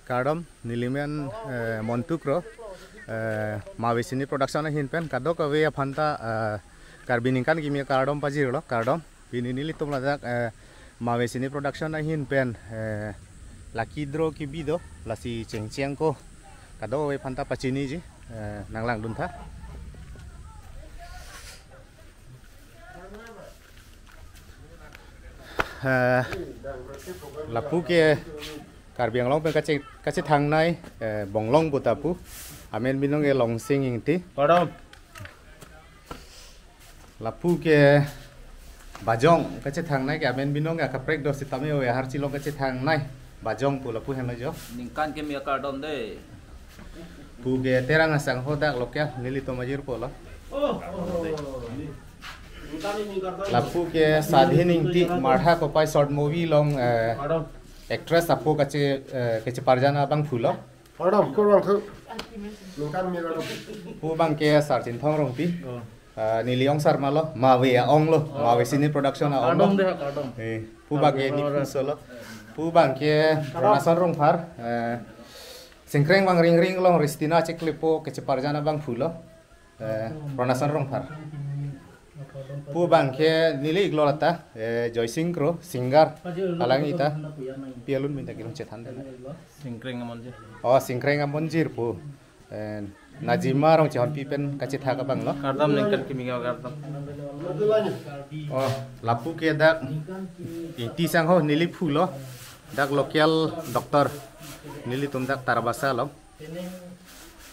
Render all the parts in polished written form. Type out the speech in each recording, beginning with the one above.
Kardom nilimen montukro mawisini production hinpen kadok awe phanta karbiningkan kimia kardom pajirlo kardom ini nili tumladak mawisini production hinpen lakidro kibido lasi cengcengko kadok awe phanta pacini ji nanglang dunta lapu ke Karbiang long kaci thang nai bonglong butapu amen binong e long sing ingti Kardom lapu ke bajong kaci thang nai ke amen binong e kaprek do sitame o har cilong kaci thang nai bajong pu lapu hen jo ningkan ke mia kardom de pu ke terang asang hodak lokya nili to majir pola lapu ke sadhin ingti marha ko pai short movie long actress apo kace parjana bang phulo Kardom kurang tu ningkan mi kardom pu bang ke sarjin thong rong pi niliong sarma lo mawe ong lo mawe sini production a ong lo kardom pu bang ke ni solo pu bang ke production rong phar singkreng bang ring ring long ristina cheklipo kace parjana bang phulo production rong phar pu bang ke nili iglolata joysingkro singer alang ita pialun minta kilong cethan dena singkring amon je oh singkreng amon jir pu najima rong chon pipen kace thaga bang lo kardom ningkan ke mia kardom oh lapu ke dak iti sang ho nili phulo dak lokal doktor nili tum dak tarbasa lo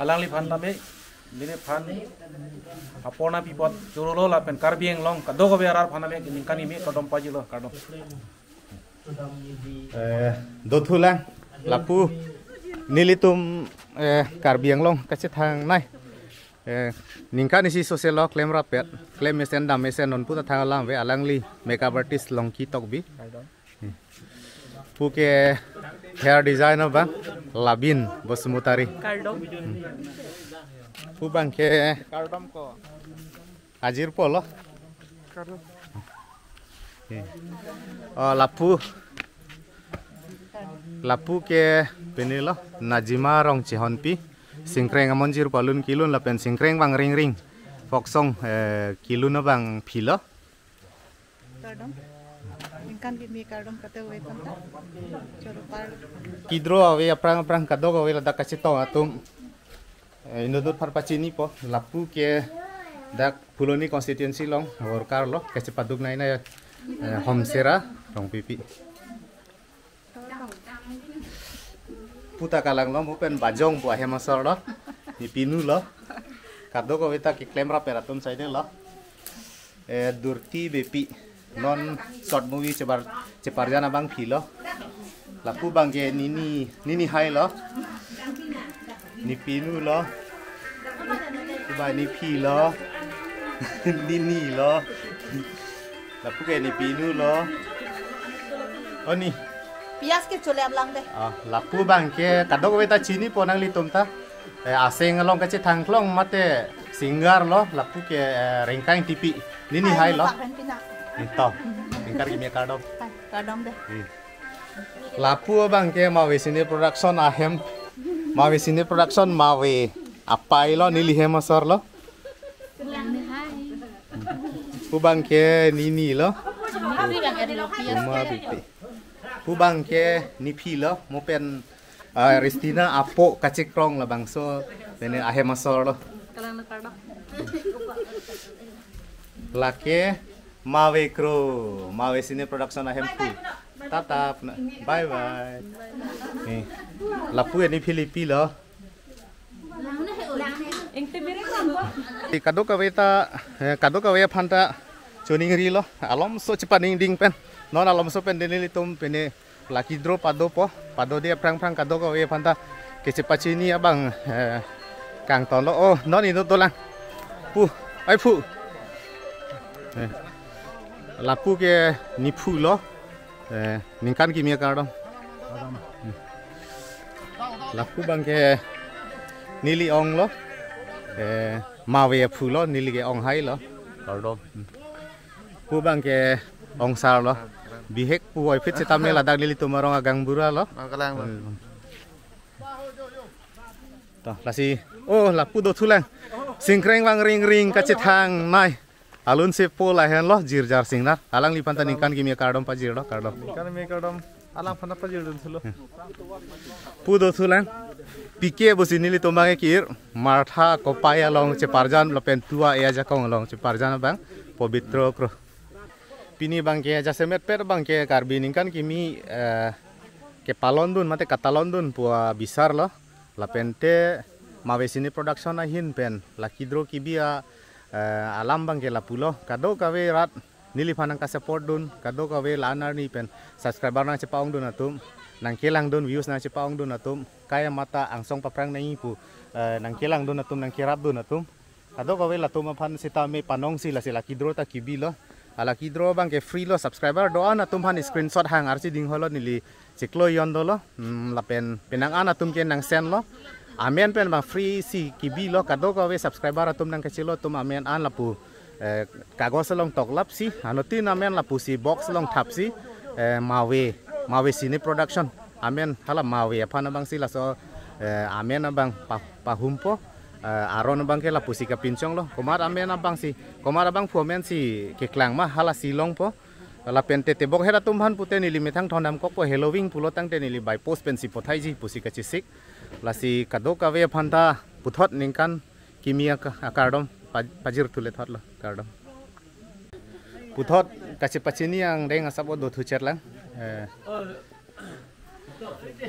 alang li phan tabe Dini phan apona pipot curolo la pen karbieng long kadoko bearar phaname ningkan imi kardom pajilo kardom dothula lapu nilitum karbiang long kace thang nai ningkan isi social lo claim rapet claim mesen dam mesen non puta thang lang we alangli makeup artist long ki tokbi puke hair designer ba labin bosmutari Kardom pu bangke kardom ko ajir polo kardom lapu ke penilo najima rong chihonpi singkreng amonjir palun kilun lapen singkreng bang ring ring foksong kilun bang philo Kardom ningkan kimi kardom kate we panta choro par kidro awe aprang kadog awe ladak kasito atum indodut parpacini po lapu ke dak puloni constituency long workar lo kace paduk nai na homsera rong pipi puta kalang lo mupen bajong bu ahe masor lo ni pinu lo kadog awe ta ki claim ra peratum saide lo durti bepi non short movie ceparjana bang philo lapu bang ke nini hai lo ni pinu lo kuba ni pi lo ni lo lapu ke ni pinu lo oni pias ke chole ablang de lapu bang ke kadok weta chini ponang li tumta aseng long kace thangklong mate singar lo lapu ke rengkang tipi nini hai lo to ringkar kimia kardom kardom de lapu bang ke mawe sini production ahem mawe sini production mawe apai lo nili hemasor lo pubang ke nini lo uma pipi pubang ke nipi lo mopen ristina apo kacikrong la bangso bene ahemasor lo kalang kardom lake mawe kro mawe sini production ahem pu tatap bye bye lapu ini Filipi lo kadok kawe phanta choning ri lo alom so chipaning ding pen non alom so pen denili tum pene laki dro pado dia prang kadok kawe phanta ke chipachini abang kang ton lo oh non ino to lang pu ai pu lapu ke ni pu lo ningkan kimia kardom lapu bang ke nili ong lo mawe phulo nili ke ong hai lo kardom pu bang ke ong sar lo bihek pu oi fit setamne ladak nili tumarong agang bura lo ต่อละสิโอ้ละพูดทุลังสิงเคร่งวางริงริงกัจจิทางไม่อาลุนเซฟโปลายเห็นล้อจีรจาร์สิงนะอาลังลิปันตันนิกันกิมีการ์ดอมปาจีรล้อการ์ดอม Kan mi kadam alang phana pa jil thulo. พูดทุลังปีเก้บุษนิลิตมังเกียร์มาร์ธาก็ไปลองเชปาร์จันละเป็นตัวเอจะกองลองเชปาร์จันบังพอบิตรครปีนี้บังเกจะเสม็ดเป็ดบังเกการบินิกันกิมีke palondun mate kata London pua besar loh la pente mawesini production na hin pen la kidro kibia alam bang ke la pulo kado kawe rat nili phanang ka support dun kado kawe lanar ni pen subscriber na chepaung dun atum nang kelang dun views na chepaung dun atum kaya mata angsong paprang nai pu nang kelang dun atum nang kirap dun atum kado kawe la tum phan sita me panong si la kidro ta kibi lo ala kidro bang ke free lo subscriber doan atum phan screenshot hang arsi ding holo nili ciklo yon dolo la penang an atum ke nang sen lo amen pen bang free si kibi lo kado kawe subscriber atum nang kecilo tum amen an lapu kagos long tok lap si anotin amen lapu si box long tap si mawe sini production amen hala mawe apana bang si la so amen bang pahumpo aron bang ke lapu si ka pincong lo komar amen bang si komar bang fomen si ke klang ma hala silong po la pente te bok hera tumhan pute ni limithang thonam kok po Halloween pulo tang te ni li by post pen si pothai ji pusi ka chisik la si kado ka ve phanta puthot ningkan kimia ka akardom pajir thule thot lo kardom puthot ka chi pachini ang deng asabo do thu cher lang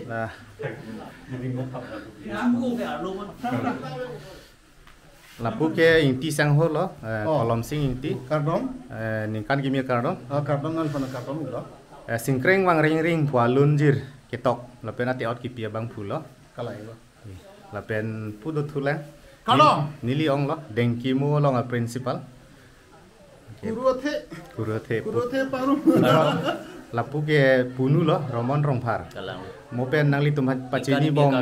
la lapu ke inti sang ho lo kolom sing inti Kardom? ningkan kimia kardom Kardom nan phana kardom lo. singkreng wang ring ring pua lunjir ketok lapen ati out kipia bang pulo Kalai lo. lapen pudo thulang Kardom. nili ong lo dengki mo lo nga principal Kuruthe kuruthe paru. lapu ke punu lo romon rongphar mopen nangli tumhan pachini bom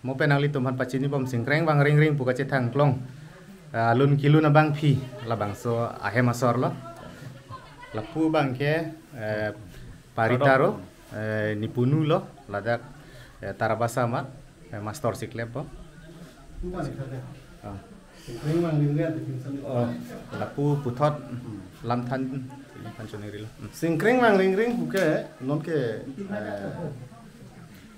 mopen nangli tumhan pachini bom singkreng wang ring ring puka cethang klong alun kilun abang phi labang so ahemasor lo lapu bang ke paritaro nipunu lo ladak tarabasa mat master siklep po lapu puthot lamthan choneri lo Singkring mang ring ring buke non ke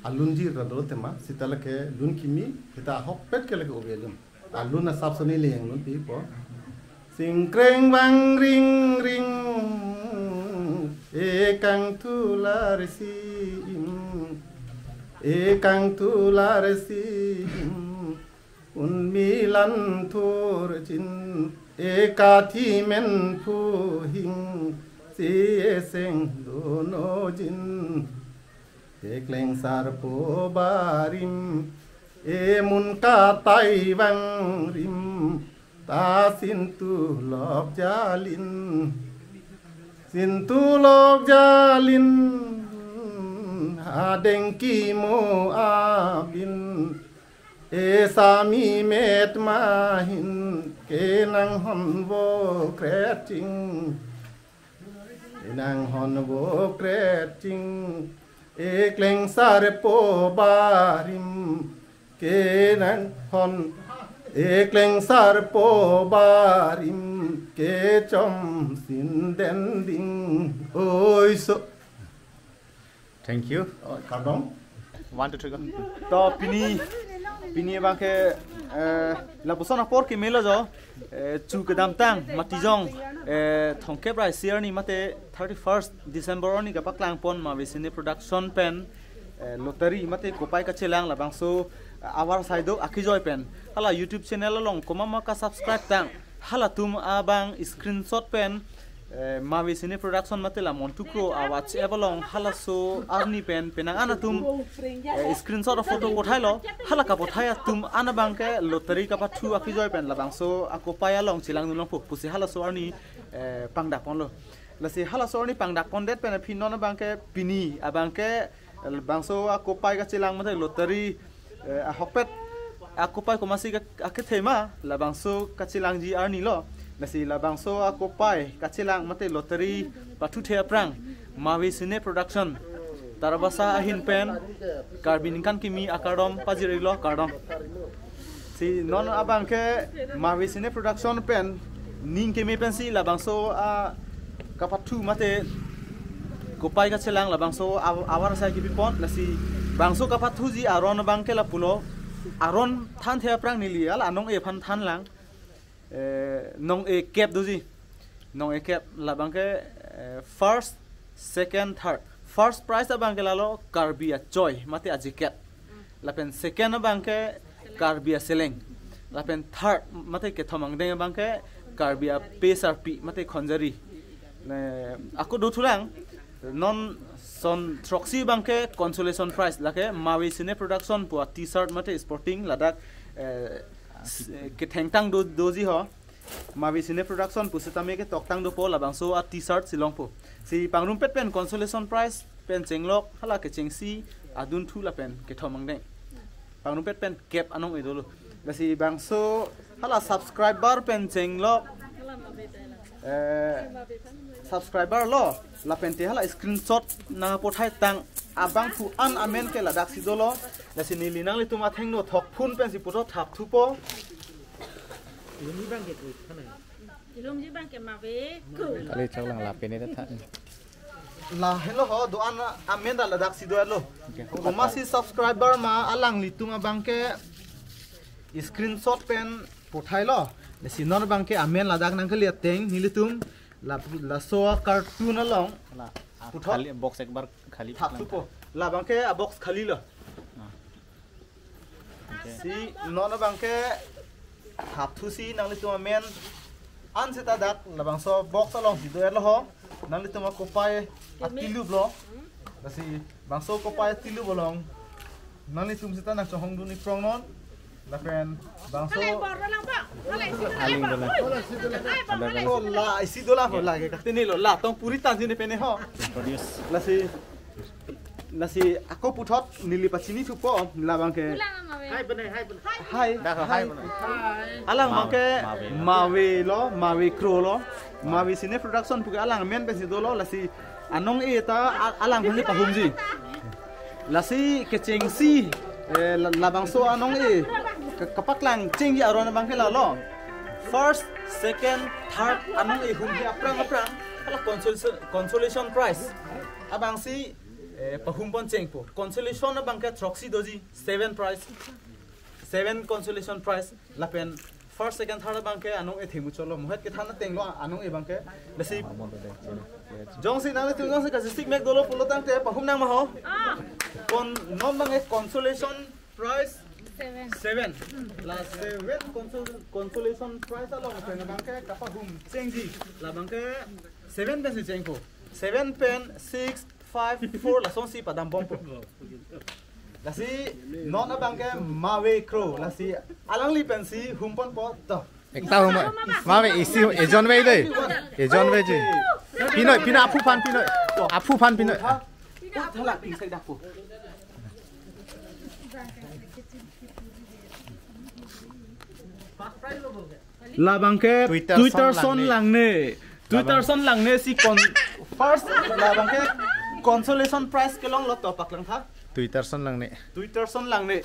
alunji radol tema sitala ke lun kimi kita hopet ke leke obelum alun na sap soni le yang lun pi po singkring mang ring ring ekang tularsi unmilan thurjin ekati men phu hing si seng dono jin ekleng sar po barim mun ka tai wang rim ta sin tu lok jalin ha dengki mo abin sami met mahin ke nang hon wo kretching nang hon wo kretching ekleng sar po barim ke nang hon ekleng sar po barim ke chom sin den ding oi so thank you kardom 1 2 3 go तो पिनी बाके लापुसन अपोर के मेलो जो चु के दाम तांग मतिजों थोंके प्राइस शेयर नि मते 31st December नि का पकलांग पोन मा वेसिने प्रोडक्शन पेन लॉटरी मते कोपाई का चेलांग लाबांसो आवर साइडो आखिजोय पेन हाला YouTube चैनल लोंग कोमा का सब्सक्राइब तांग हाला तुम आबांग स्क्रीनशॉट पेन Mawisini production matela montukro awats ebalong halaso arni pen penang ana tum screenshot of photo pothailo halaka pothaya tum ana bangke lottery ka pathu akijoy pen labangso ako paya long chilang nulong pusi halaso arni pangda ponlo lasi halaso arni pangda kondet pen phinon bangke pini abangke bangso ako pai ka chilang mate lottery hokpet ako pai komasi ka akithema labangso ka chilang ji arni lo nasi labangso ako pai kachilang mate lottery pathu thea prang mawisine production Tarabasa ahin pen karbin kan kimi akadom pajirilo kardom. Si non abang ke Mavisine production pen ning kimi pen si labang so kapatu mate kopai ka chelang labang so awar sa gibi pon lasi bangso kapatu ji aron bang ke la pulo aron than the prang nili ala anong e phan than lang nong e cap doji nong e cap labang ke first second third first prize abang ke lalo karbia joy mate ajiket lapen second abang ke karbia seleng lapen third mate ke thomang deng abang ke karbia PSRP mate khonjari aku do thulang non son troxy bang ke consolation prize lake Mavisine production po t-shirt mate sporting ladak ke thengtang doji ho Mavisine production pusitame ke toktang do po labang so a t-shirt silong po si pangrum pet pen consolation prize pen chenglok hala ke chengsi adun thu la pen ke thomang deng pangrum pet pen cap anong idolo lasi bangso hala subscriber pen chenglok subscriber lo la pen te hala screenshot na pothai tang abang thu an amen ke ladak sidolo lasi nilinang lituma thengno thok phun pen si poto thap thu po kali chaklang la pen eta tha la hello ho do an amen da ladak si do lo ko ma si subscriber ma alang lituma bangke screenshot pen pothai lo le si non bangke amen ladak nang khali teng nilitum la so cartoon along la khali box ekbar khali thap tu po la bangke a box khali lo si non bangke thap thu si nang lituma amen an seta dak la bang so box along si do lo ho nang lituma ko pai atilu blo lasi bang so ko pai atilu bolong nang litum seta nak chong du ni prong non la pen bang so aling dola ko la isi dola ho la ke katini lo la tong puri tan jine pene ho produce lasi ako puthot nili pachini thu po la bang ke hai alang bang ke mawe kro lo Mavisine production puke alang men pe si dolo lasi anong e ta alang honi pahum ji lasi ke chengsi labang so anong e kapaklang chengji aron bang ke la lo first second third anong e hum hi aprang ala consolation prize abang si pahum pon chengpo consolation abang ke troxy doji 7 prize 7 consolation prize lapen first second third bang ke anong e themu cholo mohet ke thana tenglo anong e bang ke lasi jong si nang tu jong si ka stick mek dolo pulo tang te pahum nang ma ho kon nom bang e consolation prize 7 la 7 consolation prize along pen bang ke kapahum chengji la bang ke 7 pen si chengpo 7 pen 6 5 4 la son si padam bompo lasi non abang ke mawe crow lasi alang li pensi humpon po to ekta homa mawe isi ejon wei dei ejon wei ji pinoi apu pan pinoi thala ping sai dak po la bang ke Twitter son langne si kon first la bang ke consolation prize ke long lo to pak lang tha Twitter son lang ne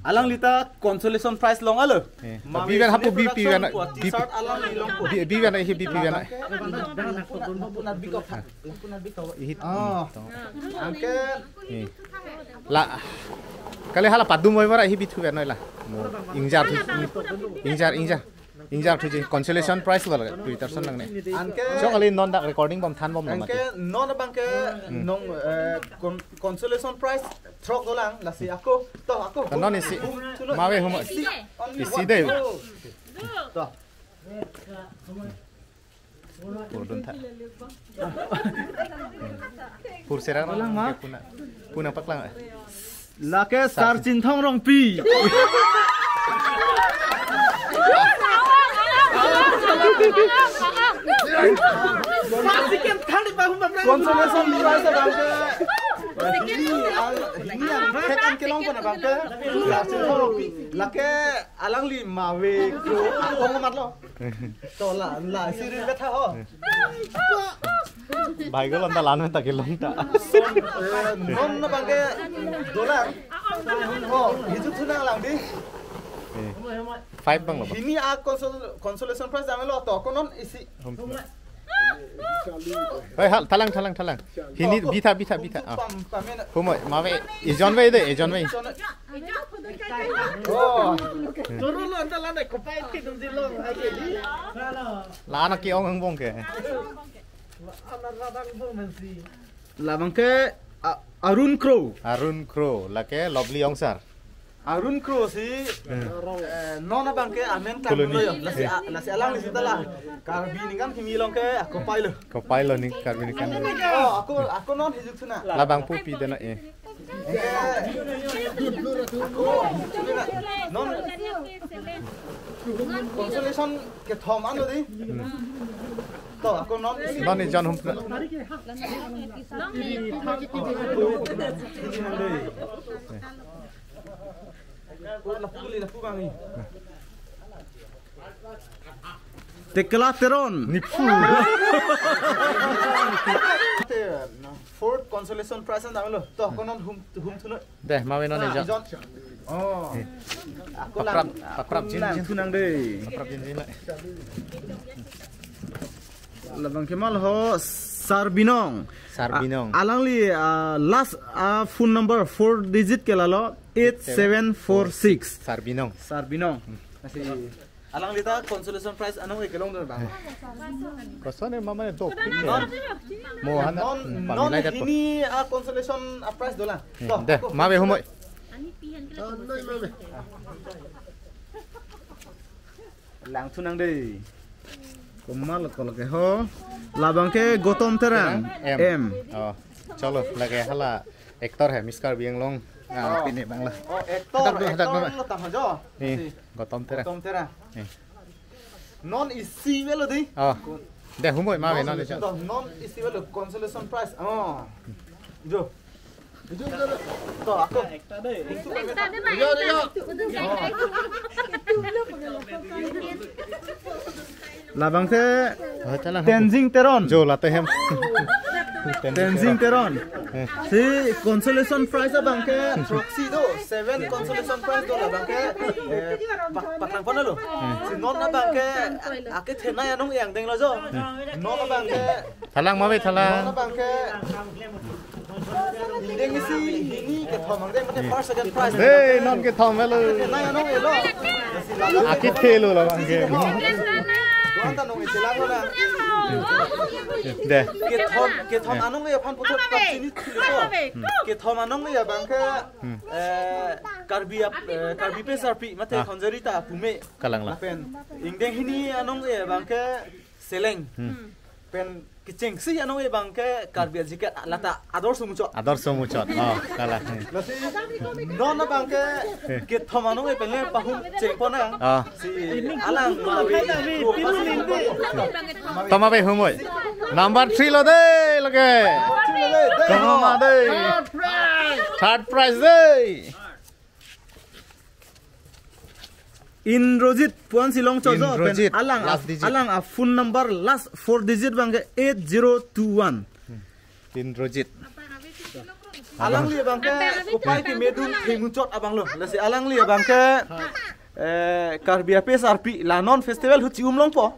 alang lita consolation prize long alo bigan hapu bp gan t-shirt alang li long po bigan hi bp gan angke la kali hala padum moi mara hi bitu gan la ingjar thu ji consolation prize la Twitter son lang ne angke so kali non dak recording bom than bom angke non bangke nong consolation prize throk dolang lasi ako non isi mawe homa isi dei to purdun tha pur serang ma puna paklang lake sar chinthong rong pi consolation prize bangke tekan kelong pun bangke lake alang li mawe ko mat lo to la sirin betha ho Baik kalau anda lalu tak kilong tak. Non na bangke dollar. Oh, hidup tu lang di. 5 bang loh. Ini consolation prize jangan lo to konon isi. Hei, talang. Ini bita. Humoi, mawe ejon way deh, ejon way. Oh. Turun lo anda landai kopai ke dum di lo age di. Lana ki ong bong ke. La bangke Arun Crow, lake lovely yongsar. Arun Crow si nona bangke amen kan lo yo. Lasi alang lisi tala. Karbi ni kan kimi long ke kopai lo. Kopai lo ni karbini kan. Oh, aku non hidup sana. Labang pupi dana Non consolation ke thom anu di. To aku non non ni jon hum. Declateron Nipu. Fourth consolation prize and lo. To konon hum thunu. Deh, mawe non ni jon. Oh. Aku Pakrap jin tunang deh. Pakrap jin lah. Labang kemal ho Sarbinong. Alang li last phone number 4 digit ke lalo 8746. Sarbinong. Masih alang li ta consolation prize anong ikelong don bang. Kosone mama ne dok pin. Mohan non ini consolation prize dola. Deh, mawe humoi. Lang tunang deh. Kemal kalau ke ho labang ke Gotom terang M. Oh, chalo lage hala actor hai miskar biang long. Pini bang lah. Oh, actor lo tam jo. Nih, Gotom terang. Non isi velo di. Oh. Deh humoi mawe non ni jon. Non isi velo consolation prize. Oh. Jo. To aku. Labang te Tenzing Teron. Jo la hem. Tenzing Teron. Si consolation prize abang ke proxy do 7 consolation prize do labang ke paklang pon lo. Si non abang ke ake thena ya nong yang deng lo jo. Non abang ke Thalang mawe thalang. non abang ke deng si ini ke thomang deng mate first second prize. Hey, non ke thom velo. Thena ya nong elo. Aki thelo la bang ke. Anta nong itilang lo na. Deh. Ke thom anong ya phan putot proxy ni thilo. Ke thom anong ya bang ke karbi pe sarpi mate khonjari ta pume Kalang la. pen ingdeng hini anong ya bang ke seleng pen kiceng si anong ya bang ke karbi jiket lata ador sumucho Ador somuchot. Oh, kalah. lasi non na bang ke thom anong ya penle pahum chengpona Oh. si alang mawi Toma be humoi. Number 3 lo deh lage. Toma deh. Third prize deh. Inrojit Puan Silong Chozo Inrojit, alang last digit. alang a phone number last 4 digit bang 8021 Inrojit. alang li bang ke upai ki medun himuchot abang lo lasi alang li bang ke karbia pe sarpi la non festival hu chium long po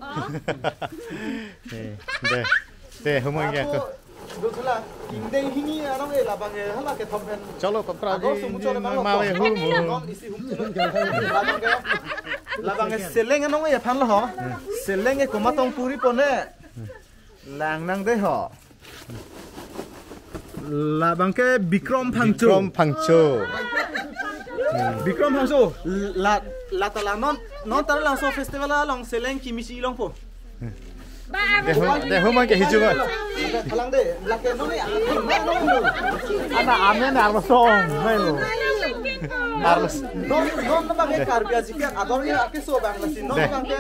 Deh humoi ke tu. dotla indeng hini anong e la bang e hala ke thompen Chalo kopra agor ji sumuchot bang lo mawe humu. non isi hum la bang e seleng anong e phan lo ho seleng e komatong puri pone lang nang de ho la bang ke Bikram Phangcho From Phangcho. Bikram Phangcho la tala non tala langsung festival la long seleng kimisi long po Deh humoi ke hiju. halang de la ke no ni Ana amen arlo song. Melo. Arlos. non bang ke karbia jikat ador ya ake so bang la si non bang ke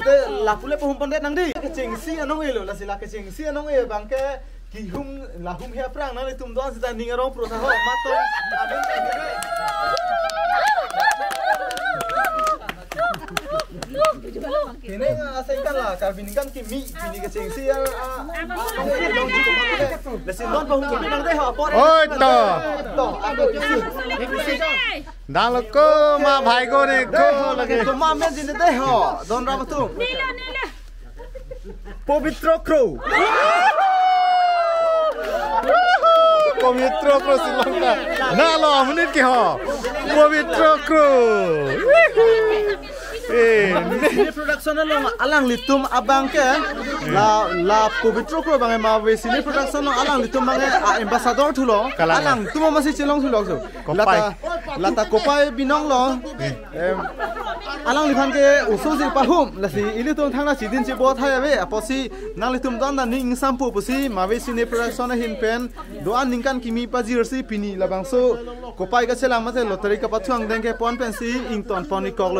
de la pule po humpon de nang di ke chengsi anong elo la si la ke chengsi anong e bang ke ki hum la hum he prang na le tum don sita ningarong pro sa ho mato amen ke Ini saya ikan lah, karbin ikan kimi, ini kecing siar. Lesin non bahu kimi nang deh apa? Ôi to. Toh, aku Đang là cô mà भाई cô này cô là cái cuma men sini deh ho, don rama tu. Povitro Crow. Pavitra Crow Sri Lanka. Nah lo menit ke ho. Pavitra Crow. Ini production lo alang litum abang ke la Povitro Crow bang ma we sini production lo alang litum bang ambassador tu lo alang tu masih celong tu lo so lata kopai binong lo alang lipan ke usul si pahum lasi ini tu thang na sidin si bot hai ave aposi nang litum dan na ning sampu pusi ma we sini production hin pen doan ningkan kimi pa jersey pini labang so kopai ka selang ma se lottery ka pathuang deng ke pon pen si ington poni kok lo